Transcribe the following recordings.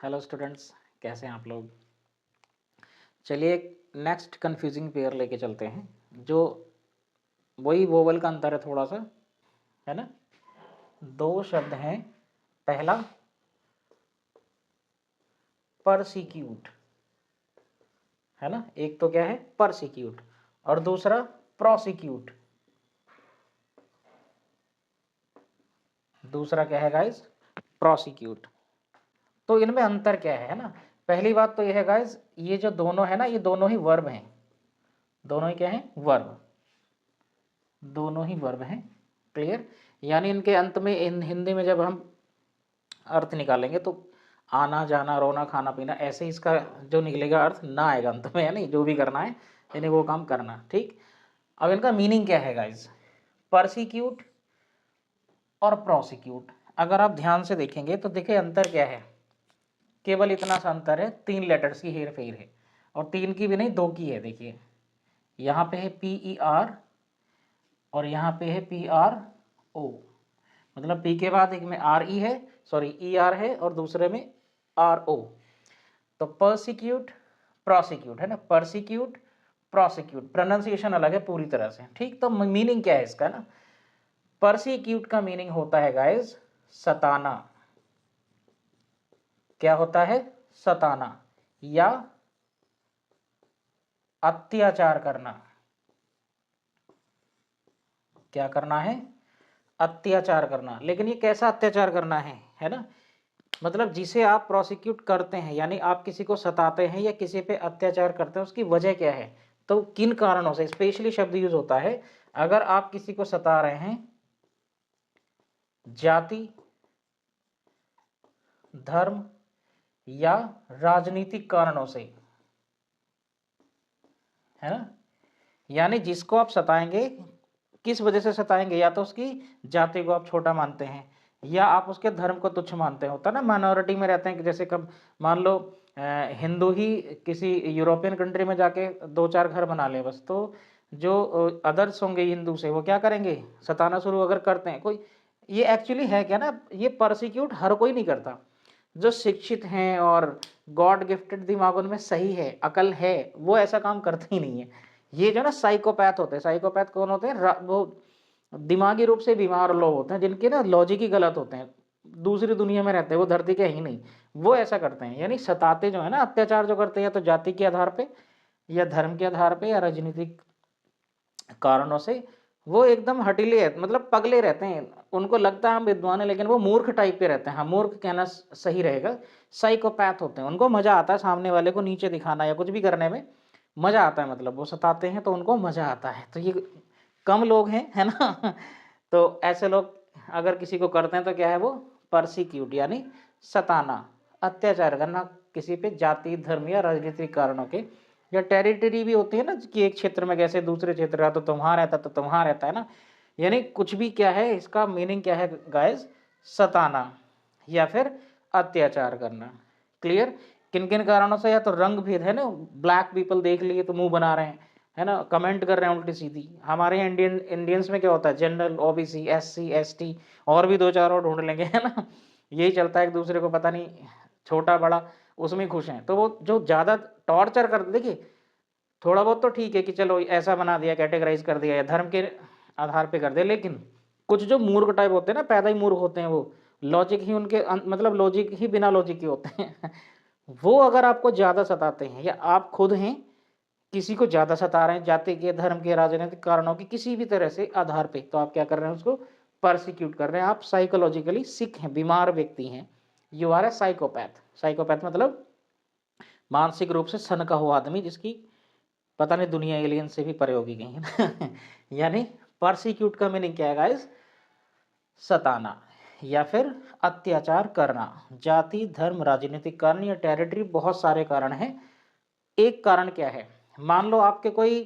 Hello students, कैसे हैं आप लोग। चलिए एक नेक्स्ट कंफ्यूजिंग पेयर लेके चलते हैं, जो वही वोवल का अंतर है थोड़ा सा, है ना। दो शब्द हैं, पहला परसिक्यूट, है ना। एक तो क्या है परसिक्यूट और दूसरा प्रोसिक्यूट। दूसरा क्या है गाइस, प्रोसिक्यूट। तो इनमें अंतर क्या है ना। पहली बात तो यह है गाइस, ये जो दोनों है ना, ये दोनों ही वर्ब हैं। दोनों ही क्या हैं, वर्ब। दोनों ही वर्ब हैं। क्लियर। यानी इनके अंत में इन हिंदी में जब हम अर्थ निकालेंगे तो आना जाना रोना खाना पीना ऐसे इसका जो निकलेगा अर्थ ना आएगा अंत में, यानी जो भी करना है यानी वो काम करना। ठीक। अब इनका मीनिंग क्या है गाइज, परसिक्यूट और प्रोसिक्यूट। अगर आप ध्यान से देखेंगे तो देखिए अंतर क्या है, केवल इतना सा अंतर है, 3 लेटर्स की हेर फेर है। और 3 की भी नहीं, 2 की है। देखिए यहाँ पे है PER और यहाँ पे है PRO। मतलब P के बाद एक में RE है, सॉरी ER है और दूसरे में RO। तो परसिक्यूट प्रोसिक्यूट है ना, परसिक्यूट प्रोसिक्यूट, प्रोनाउंसिएशन अलग है पूरी तरह से। ठीक। तो मीनिंग क्या है इसका ना, परसिक्यूट का मीनिंग होता है गाइस सताना। क्या होता है, सताना या अत्याचार करना। क्या करना है, अत्याचार करना। लेकिन ये कैसा अत्याचार करना है ना। मतलब जिसे आप प्रोसिक्यूट करते हैं, यानी आप किसी को सताते हैं या किसी पे अत्याचार करते हैं, उसकी वजह क्या है, तो किन कारणों से। स्पेशली शब्द यूज होता है अगर आप किसी को सता रहे हैं जाति, धर्म या राजनीतिक कारणों से, है ना। यानी जिसको आप सताएंगे, किस वजह से सताएंगे, या तो उसकी जाति को आप छोटा मानते हैं या आप उसके धर्म को तुच्छ मानते हैं। होता है ना, माइनॉरिटी में रहते हैं कि जैसे कब मान लो हिंदू ही किसी यूरोपियन कंट्री में जाके 2-4 घर बना ले बस, तो जो अदर्स होंगे हिंदू से वो क्या करेंगे, सताना शुरू अगर करते हैं कोई। ये एक्चुअली है क्या ना, ये परसिक्यूट हर कोई नहीं करता। जो शिक्षित हैं और गॉड गिफ्टेड दिमाग उनमें सही है, अकल है, वो ऐसा काम करते ही नहीं है। ये जो ना साइकोपैथ होते हैं, साइकोपैथ कौन होते हैं, वो दिमागी रूप से बीमार लोग होते हैं जिनके ना लॉजिक ही गलत होते हैं, दूसरी दुनिया में रहते हैं, वो धरती के ही नहीं, वो ऐसा करते हैं। यानी सताते जो है ना, अत्याचार जो करते हैं, या तो जाति के आधार पे या धर्म के आधार पे या राजनीतिक कारणों से, वो एकदम हटीले है, मतलब पगले रहते हैं। उनको लगता है हम विद्वान है, लेकिन वो मूर्ख टाइप के रहते हैं। हाँ, मूर्ख कहना सही रहेगा। साइकोपैथ होते हैं, उनको मजा आता है सामने वाले को नीचे दिखाना या कुछ भी करने में मजा आता है। मतलब वो सताते हैं तो उनको मजा आता है। तो ये कम लोग हैं, है ना। तो ऐसे लोग अगर किसी को करते हैं तो क्या है वो, परसिक्यूट यानी सताना, अत्याचार करना किसी पे जाति धर्म या राजनीतिक कारणों के। या टेरिटरी भी होती है ना, कि एक क्षेत्र में कैसे दूसरे क्षेत्र का तो तुम्हारा रहता तो तुम्हारा रहता है ना। यानी कुछ भी क्या है, इसका मीनिंग क्या है गाइस, सताना या फिर अत्याचार करना। क्लियर। किन किन कारणों से, या तो रंग भेद है ना, ब्लैक पीपल देख लिए तो मुंह बना रहे हैं, है ना, कमेंट कर रहे हैं उल्टी सीधी। हमारे इंडियंस में क्या होता है, जनरल, OBC, SC ST और भी 2-4 और ढूंढ लेंगे, है ना। यही चलता है, एक दूसरे को पता नहीं छोटा बड़ा उसमें खुश हैं। तो वो जो ज्यादा टॉर्चर कर, देखिए थोड़ा बहुत तो ठीक है कि चलो ऐसा बना दिया, कैटेगराइज कर दिया या धर्म के आधार पे कर दिया, लेकिन कुछ जो मूर्ख टाइप होते हैं ना, पैदा ही मूर्ख होते हैं, वो लॉजिक ही उनके मतलब लॉजिक ही बिना लॉजिक के होते हैं। वो अगर आपको ज्यादा सताते हैं, या आप खुद हैं किसी को ज्यादा सता रहे हैं जाति के धर्म के राजनीतिक कारणों की किसी भी तरह से आधार पे, तो आप क्या कर रहे हैं, उसको परसिक्यूट कर रहे हैं। आप साइकोलॉजिकली सिक हैं, बीमार व्यक्ति हैं। You are a psychopath. Psychopath मतलब मानसिक रूप से सनका हुआ आदमी, जिसकी पता नहीं दुनिया एलियन से भी परे होगी कहीं। यानी परसिक्यूट का मीनिंग क्या है गाइस, सताना या फिर अत्याचार करना। जाति धर्म राजनीतिक कारण या टेरिटरी, बहुत सारे कारण हैं। एक कारण क्या है, मान लो आपके कोई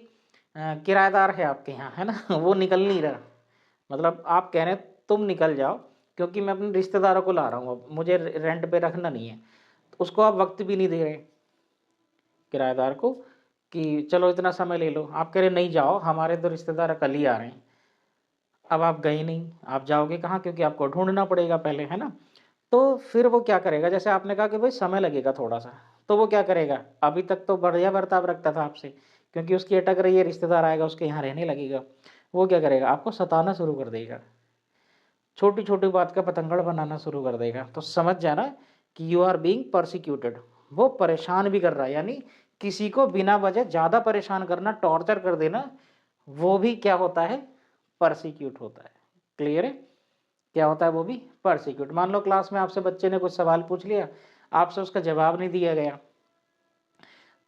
किराएदार है आपके यहाँ, है ना। वो निकल नहीं रहा, मतलब आप कह रहे हैं तुम निकल जाओ क्योंकि मैं अपने रिश्तेदारों को ला रहा हूँ, अब मुझे रेंट पे रखना नहीं है। तो उसको आप वक्त भी नहीं दे रहे किराएदार को कि चलो इतना समय ले लो। आप कह रहे नहीं जाओ, हमारे तो रिश्तेदार कल ही आ रहे हैं। अब आप गए नहीं, आप जाओगे कहाँ, क्योंकि आपको ढूंढना पड़ेगा पहले, है ना। तो फिर वो क्या करेगा, जैसे आपने कहा कि भाई समय लगेगा थोड़ा सा, तो वो क्या करेगा, अभी तक तो बढ़िया बर्ताव रखता था आपसे, क्योंकि उसकी अटक रही है, रिश्तेदार आएगा उसके यहाँ रहने लगेगा, वो क्या करेगा, आपको सताना शुरू कर देगा, छोटी छोटी बात का पतंगड़ बनाना शुरू कर देगा। तो समझ जाना कि यू आर बीइंग परसिक्यूटेड, वो परेशान भी कर रहा है, यानी किसी को बिना वजह ज़्यादा परेशान करना, टॉर्चर कर देना, वो भी क्या होता है, परसिक्यूट होता है। क्लियर है, क्या होता है वो भी परसिक्यूट। मान लो क्लास में आपसे बच्चे ने कुछ सवाल पूछ लिया, आपसे उसका जवाब नहीं दिया गया,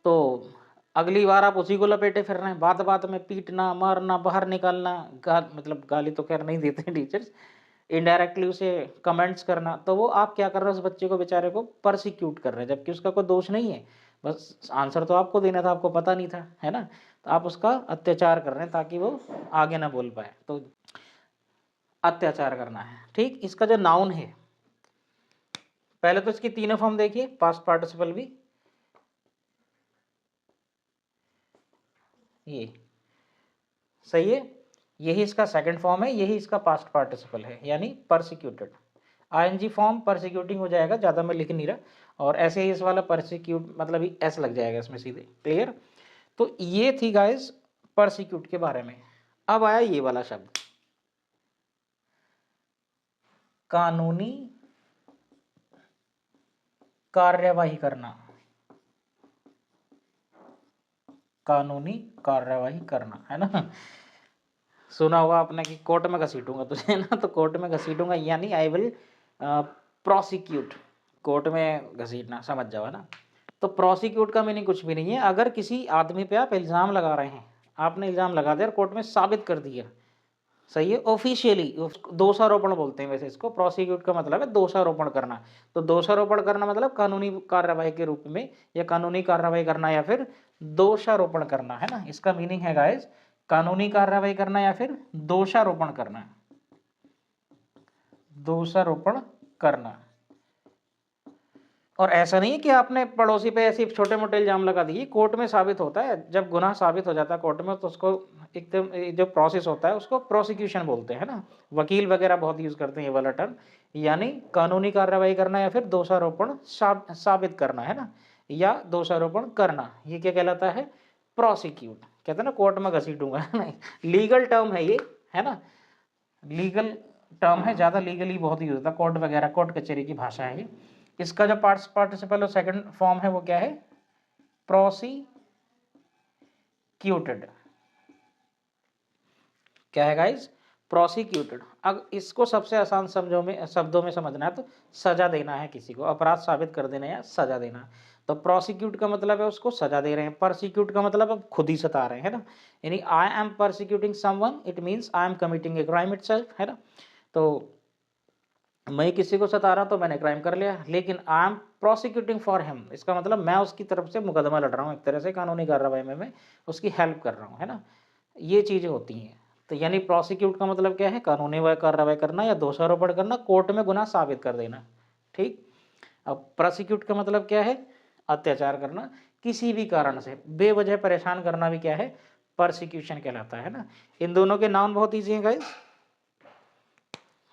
तो अगली बार आप उसी को लपेटे फिर रहे हैं, बात बात में पीटना, मारना, बाहर निकालना, मतलब गाली तो खैर नहीं देते हैं टीचर्स, इनडायरेक्टली उसे कमेंट्स करना, तो वो आप क्या कर रहे हो, उस बच्चे को बेचारे को परसिक्यूट कर रहे हैं, जबकि उसका कोई दोष नहीं है, बस आंसर तो आपको देना था, आपको पता नहीं था, है ना, तो आप उसका अत्याचार कर रहे हैं ताकि वो आगे ना बोल पाए, तो अत्याचार करना है। ठीक, इसका जो नाउन है, पहले तो इसकी तीनों फॉर्म देखिए, पास्ट पार्टिसिपल भी, ये सही है, यही इसका सेकंड फॉर्म है, यही इसका पास्ट पार्टिसिपल है, यानी परसिक्यूटेड। आईएनजी फॉर्म परसिक्यूटिंग हो जाएगा, ज़्यादा मैं लिख नहीं रहा, और ऐसे ही इस वाला परसिक्यूट मतलब ही एस लग जाएगा इसमें सीधे। क्लियर, तो ये थी गाइस परसिक्यूट के बारे में। अब आया ये वाला शब्द, कानूनी कार्यवाही करना, कानूनी कार्यवाही करना, है ना, सुना होगा आपने कि कोर्ट में घसीटूंगा तुझे ना, तो कोर्ट में घसीटूंगा यानी आई विल प्रोसिक्यूट, कोर्ट में घसीटना, समझ जाओ, है ना। तो प्रोसिक्यूट का मीनिंग कुछ भी नहीं है, अगर किसी आदमी पे आप इल्ज़ाम लगा रहे हैं, आपने इल्ज़ाम लगा दिया और कोर्ट में साबित कर दिया, सही है, ऑफिशियली, दोषारोपण बोलते हैं वैसे इसको, प्रोसिक्यूट का मतलब है दोषारोपण करना, तो दोषारोपण करना मतलब कानूनी कार्रवाई के रूप में, या कानूनी कार्रवाई करना, या फिर दोषारोपण करना, है ना, इसका मीनिंग है गाइस, कानूनी कार्रवाई करना या फिर दोषारोपण करना, दोषारोपण करना। और ऐसा नहीं है कि आपने पड़ोसी पे ऐसे छोटे मोटे इल्जाम लगा दिए, कोर्ट में साबित होता है, जब गुनाह साबित हो जाता है कोर्ट में, तो उसको एकदम जो प्रोसेस होता है उसको प्रोसिक्यूशन बोलते हैं ना, वकील वगैरह बहुत यूज करते हैं ये वाला टर्म, यानी कानूनी कार्रवाई करना या फिर दोषारोपण साबित करना, है ना, या दोषारोपण करना, ये क्या कहलाता है, प्रोसिक्यूट, कहते हैं ना कोर्ट में घसीटूंगा, नहीं, लीगल टर्म है ये, है ना, लीगल टर्म है, ज़्यादा लीगली बहुत यूज होता है, कोर्ट वगैरह, कोर्ट कचहरी की भाषा है ये। इसका जो पार्टिसिपल और सेकंड फॉर्म है वो क्या है, प्रोसिक्यूटेड, क्या है गाइस, प्रोसिक्यूटेड। अब इसको सबसे आसान शब्दों में समझना है तो सजा देना है किसी को, अपराध साबित कर देना या सजा देना, तो प्रोसिक्यूट का मतलब है उसको सजा दे रहे हैं, परसिक्यूट का मतलब अब खुद ही सता रहे हैं, है ना, यानी I am persecuting someone, it means I am committing a crime itself, है ना, तो मैं किसी को सता रहा तो मैंने क्राइम कर लिया, लेकिन I am prosecuting for him, इसका मतलब मैं उसकी तरफ से मुकदमा लड़ रहा हूँ, एक तरह से कानूनी कार्रवाई में मैं उसकी हेल्प कर रहा हूँ, है ना, ये चीज़ें होती हैं। तो यानी प्रोसिक्यूट का मतलब क्या है, कानूनी कार्रवाई करना या दोषारोपण करना, कोर्ट में गुनाह साबित कर देना। ठीक, अब प्रोसिक्यूट का मतलब क्या है, अत्याचार करना, किसी भी कारण से बेवजह परेशान करना भी क्या है, परसिक्यूशन कहलाता है ना। इन दोनों के नाउन बहुत ईजी है गाइस,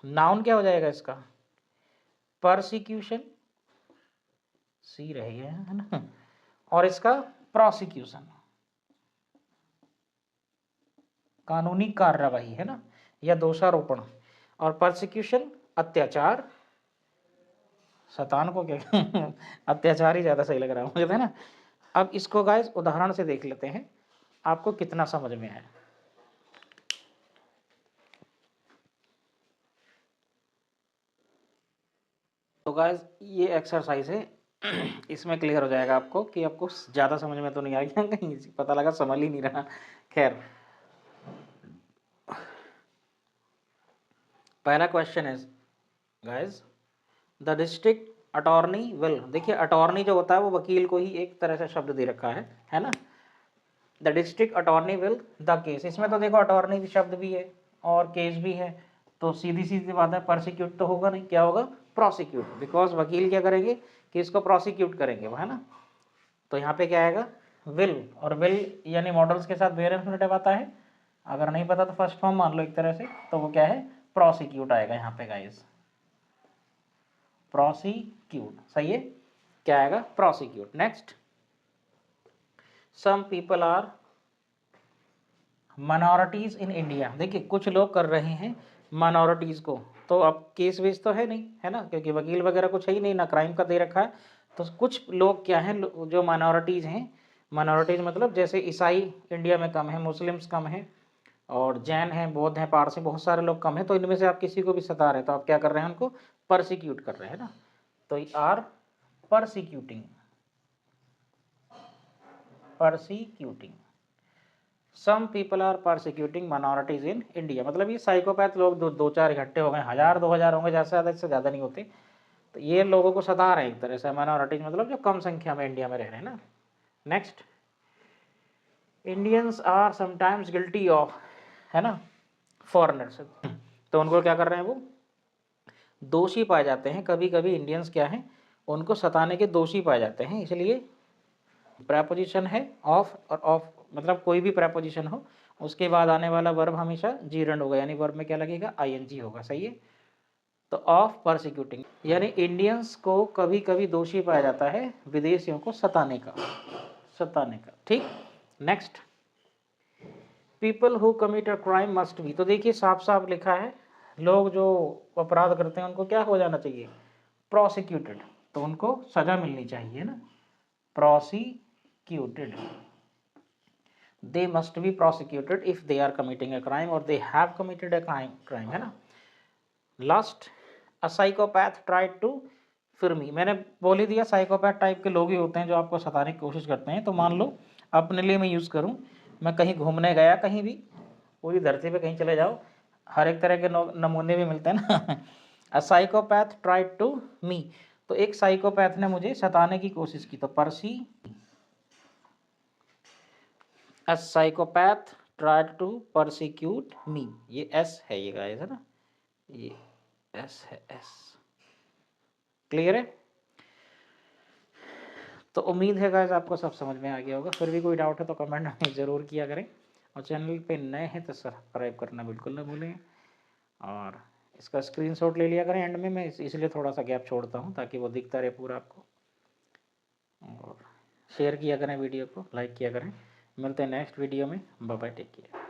नाउन क्या हो जाएगा इसका, परसिक्यूशन, सी रही है ना, और इसका प्रोसिक्यूशन, कानूनी कार्रवाई, है ना, या दोषारोपण, और परसिक्यूशन अत्याचार, शैतान को क्या अत्याचार ही ज्यादा सही लग रहा है मुझे, है ना। अब इसको गाइस उदाहरण से देख लेते हैं, आपको कितना समझ में आया। तो गाइस ये एक्सरसाइज है, इसमें क्लियर हो जाएगा आपको कि आपको ज़्यादा समझ में तो नहीं आ गया, कहीं पता लगा समझ ही नहीं रहा। खैर, पहला क्वेश्चन है guys, the district attorney will, देखिए अटॉर्नी जो होता है वो वकील को ही एक तरह से शब्द दे रखा है ना, the district attorney will the case, इसमें तो देखो अटॉर्नी भी शब्द भी है और केस भी है, तो सीधी सीधी बात है, प्रोसिक्यूट तो होगा नहीं, क्या होगा, प्रोसिक्यूट, बिकॉज वकील क्या करेंगे कि इसको प्रोसिक्यूट करेंगे वो, है ना, तो यहाँ पे क्या आएगा, विल, और विल यानी मॉडल्स के साथ वेयर इंफिनिटिव आता है, अगर नहीं पता तो फर्स्ट फॉर्म मान लो एक तरह से, तो वो क्या है, प्रोसिक्यूट आएगा यहाँ पे गाइस। प्रोसिक्यूट, सही है, क्या आएगा, prosecute. Next, some people are minorities in India. देखिए कुछ लोग कर रहे हैं माइनॉरिटीज को, तो अब केस वेस तो है नहीं, है ना, क्योंकि वकील वगैरह कुछ है ही नहीं, ना क्राइम का दे रखा है। तो कुछ लोग क्या हैं जो माइनॉरिटीज हैं, माइनॉरिटीज मतलब जैसे ईसाई इंडिया में कम है, मुस्लिम्स कम हैं, और जैन हैं, बौद्ध हैं, पारसी, बहुत सारे लोग कम हैं। तो इनमें से आप किसी को भी सता रहे हैं तो आप क्या कर रहे हैं, उनको परसिक्यूट कर रहे हैं ना। तो are persecuting, persecuting, some people are persecuting minorities in India. मतलब ये साइकोपैथ लोग दो चार इकट्ठे हो गए, 1000-2000 होंगे ज़्यादा, इससे ज़्यादा नहीं होते। तो ये लोगों को सता रहे हैं एक तरह से, माइनॉरिटीज मतलब जो कम संख्या में इंडिया में रह रहे हैं ना। Next, Indians are sometimes guilty of, है ना, फॉरेनर्स। तो उनको क्या कर रहे हैं, वो दोषी पाए जाते हैं, कभी कभी इंडियंस क्या हैं, उनको सताने के दोषी पाए जाते हैं। इसलिए प्रेपोजिशन है ऑफ, और ऑफ मतलब कोई भी प्रेपोजिशन हो उसके बाद आने वाला वर्ब हमेशा जीरंड होगा, यानी वर्ब में क्या लगेगा, आईएनजी होगा, सही है। तो ऑफ परसिक्यूटिंग यानी इंडियंस को कभी कभी दोषी पाया जाता है विदेशियों को सताने का, ठीक। Next, people who commit a crime must be. तो देखिए साफ साफ लिखा है, लोग जो अपराध करते हैं उनको क्या हो जाना चाहिए, प्रोसिक्यूटेड, तो उनको सजा मिलनी चाहिए ना, prosecuted, they must be prosecuted if they are committing a crime or they have committed a crime, है ना। Last, a psychopath tried to फिर मी, मैंने बोल ही दिया साइकोपैथ टाइप के लोग ही होते हैं जो आपको सताने की कोशिश करते हैं। तो मान लो अपने लिए मैं यूज़ करूं, मैं कहीं घूमने गया, कहीं भी पूरी धरती पे कहीं चले जाओ, हर एक तरह के नमूने भी मिलते हैं ना। A psychopath tried to me, तो एक साइकोपैथ ने मुझे सताने की कोशिश की, तो परसी, a psychopath tried to persecute मी, ये एस है, ये गाइस है ना, ये एस है, एस, क्लियर है। तो उम्मीद है गाइस आपको सब समझ में आ गया होगा। फिर भी कोई डाउट है तो कमेंट में ज़रूर किया करें, और चैनल पे नए हैं तो सब्सक्राइब करना बिल्कुल ना भूलें, और इसका स्क्रीनशॉट ले लिया करें एंड में, मैं इसलिए थोड़ा सा गैप छोड़ता हूँ ताकि वो दिखता रहे पूरा आपको, और शेयर किया करें वीडियो को, लाइक किया करें। मिलते हैं नेक्स्ट वीडियो में, बाय बाय, टेक केयर।